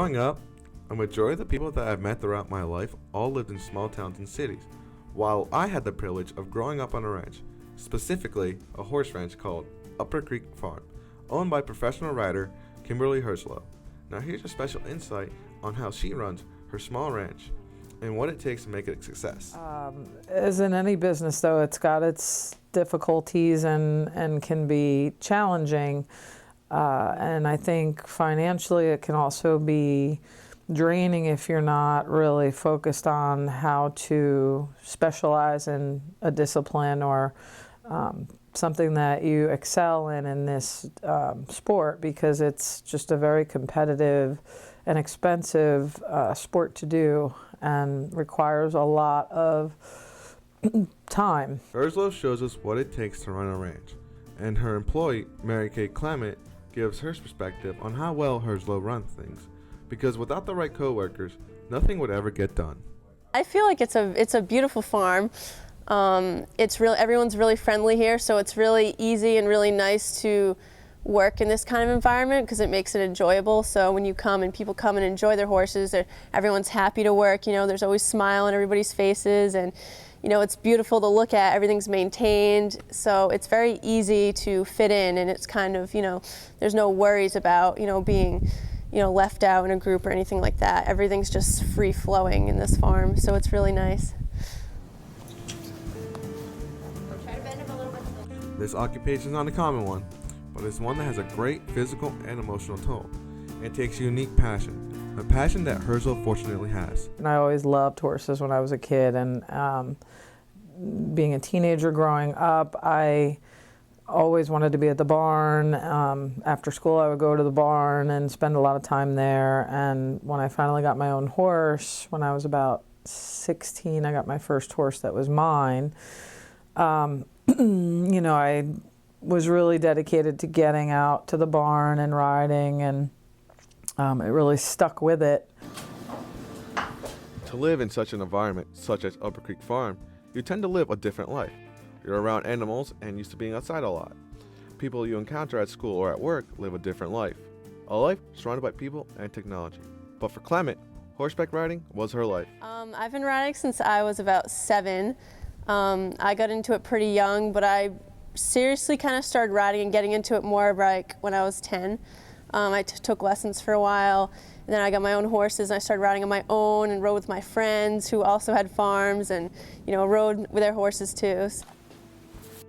Growing up, a majority of the people that I've met throughout my life all lived in small towns and cities, while I had the privilege of growing up on a ranch, specifically a horse ranch called Upper Creek Farm, owned by professional rider Kimberly Herslow. Now here's a special insight on how she runs her small ranch and what it takes to make it a success. As in any business, though, it's got its difficulties and can be challenging. And I think financially it can also be draining if you're not really focused on how to specialize in a discipline or something that you excel in this sport, because it's just a very competitive and expensive sport to do and requires a lot of time. Herslow shows us what it takes to run a ranch, and her employee, Mary Kay Clement, gives her perspective on how well Herslow runs things, because without the right co-workers, nothing would ever get done. I feel like it's a beautiful farm. Everyone's really friendly here, so it's really easy and really nice to work in this kind of environment because it makes it enjoyable. So when you come and people come and enjoy their horses, everyone's happy to work. There's always smile on everybody's faces, and it's beautiful to look at. Everything's maintained, so it's very easy to fit in, and it's kind of, there's no worries about, being, left out in a group or anything like that. Everything's just free flowing in this farm, so it's really nice. This occupation is not a common one, but it's one that has a great physical and emotional toll. It takes a unique passion, a passion that Herslow fortunately has. And I always loved horses when I was a kid, and being a teenager growing up, I always wanted to be at the barn. After school, I would go to the barn and spend a lot of time there. And when I finally got my own horse, when I was about 16, I got my first horse that was mine. I was really dedicated to getting out to the barn and riding, and it really stuck with it. To live in such an environment, such as Upper Creek Farm, you tend to live a different life. You're around animals and used to being outside a lot. People you encounter at school or at work live a different life. A life surrounded by people and technology. But for Clement, horseback riding was her life. I've been riding since I was about 7. I got into it pretty young, but I seriously kind of started riding and getting into it more like when I was 10. I took lessons for a while, and then I got my own horses, and I started riding on my own and rode with my friends who also had farms and, rode with their horses too.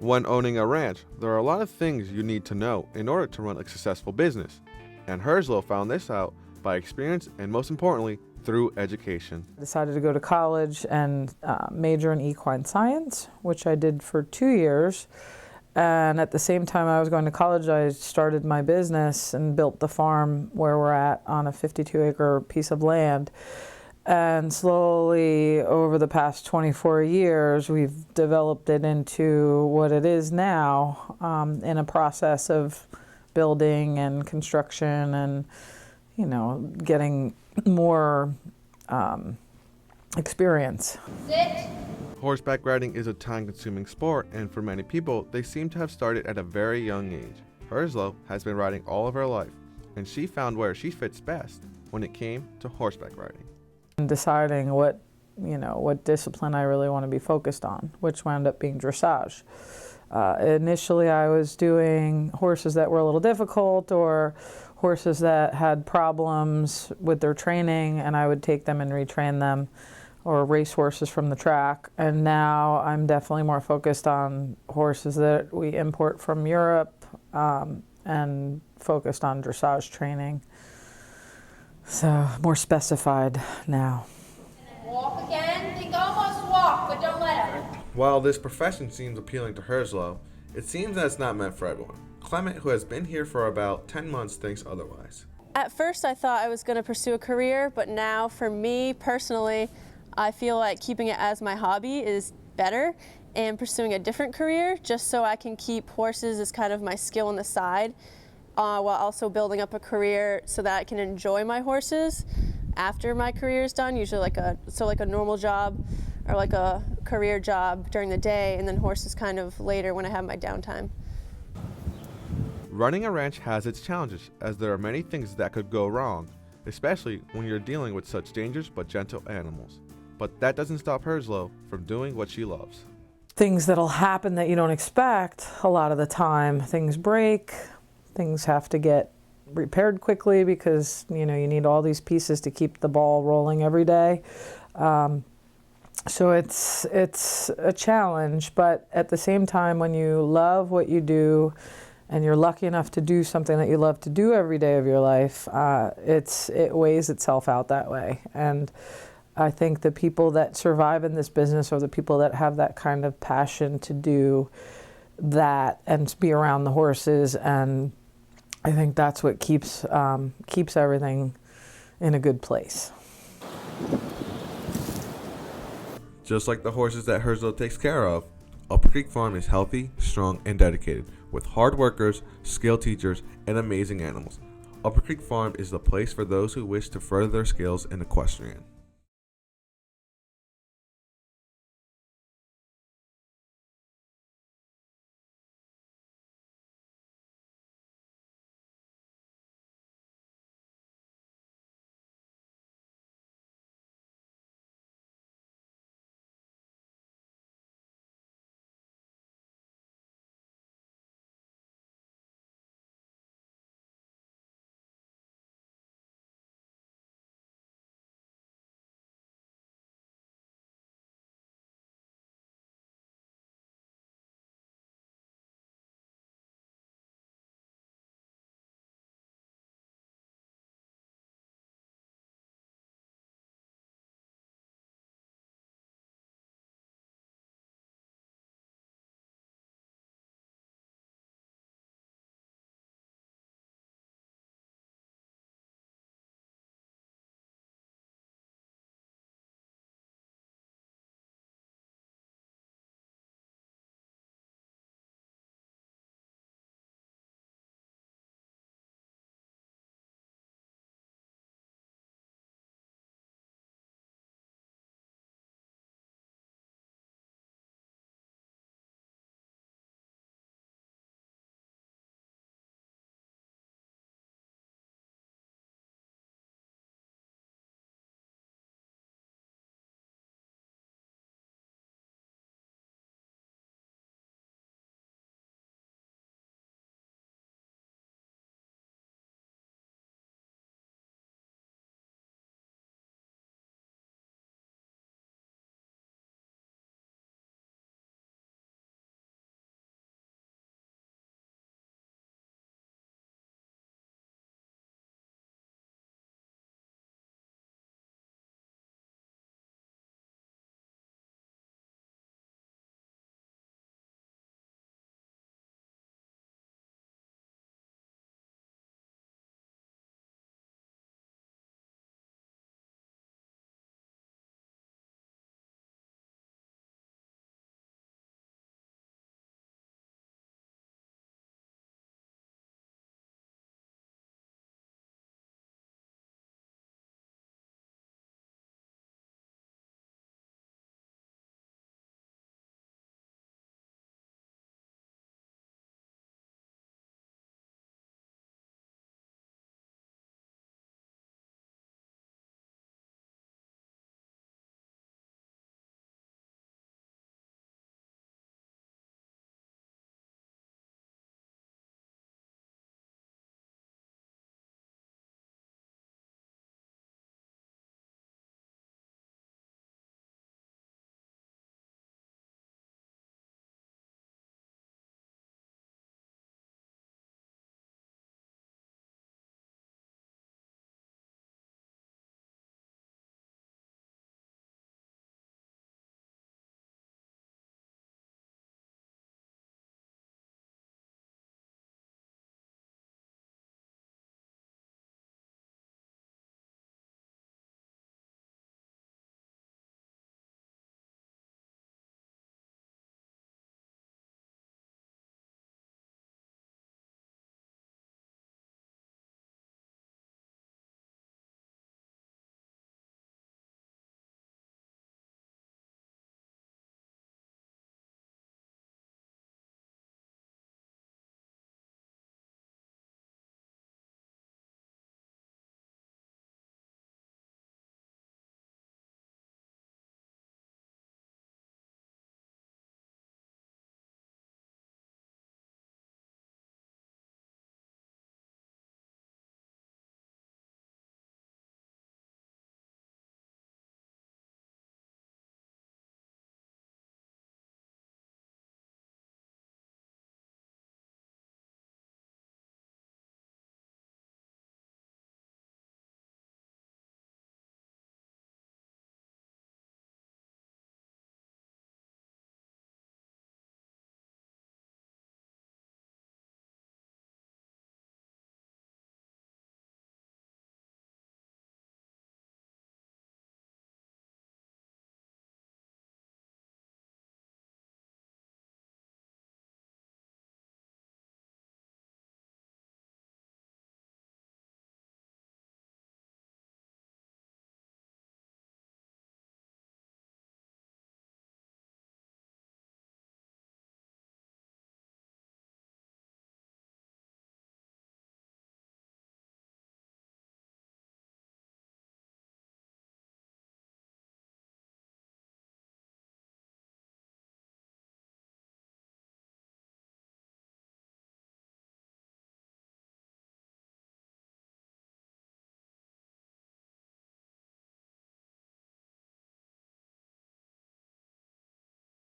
When owning a ranch, there are a lot of things you need to know in order to run a successful business. And Herslow found this out by experience and, most importantly, through education. I decided to go to college and major in equine science, which I did for 2 years. And at the same time I was going to college, I started my business and built the farm where we're at on a 52-acre piece of land. And slowly, over the past 24 years, we've developed it into what it is now, in a process of building and construction and, getting more experience. Sit. Horseback riding is a time-consuming sport, and for many people, they seem to have started at a very young age. Herslow has been riding all of her life, and she found where she fits best when it came to horseback riding. And deciding what discipline I really want to be focused on, which wound up being dressage. Initially, I was doing horses that were a little difficult or horses that had problems with their training, and I would take them and retrain them, or race horses from the track. And now I'm definitely more focused on horses that we import from Europe, and focused on dressage training. So more specified now. Walk again. Think almost walk, but don't let her. While this profession seems appealing to Herslow, it seems that it's not meant for everyone. Clement, who has been here for about 10 months, thinks otherwise. At first I thought I was going to pursue a career, but now for me personally, I feel like keeping it as my hobby is better, and pursuing a different career just so I can keep horses as kind of my skill on the side, while also building up a career so that I can enjoy my horses after my career is done, usually like a normal job or like a career job during the day, and then horses kind of later when I have my downtime. Running a ranch has its challenges, as there are many things that could go wrong. especially when you're dealing with such dangerous but gentle animals. But that doesn't stop Herslow from doing what she loves. Things that'll happen that you don't expect a lot of the time. Things break, things have to get repaired quickly because you need all these pieces to keep the ball rolling every day. So it's a challenge, but at the same time, when you love what you do and you're lucky enough to do something that you love to do every day of your life, it weighs itself out that way. And I think the people that survive in this business are the people that have that kind of passion to do that and to be around the horses, and I think that's what keeps everything in a good place. Just like the horses that Herslow takes care of, Upper Creek Farm is healthy, strong, and dedicated, with hard workers, skilled teachers, and amazing animals. Upper Creek Farm is the place for those who wish to further their skills in equestrian.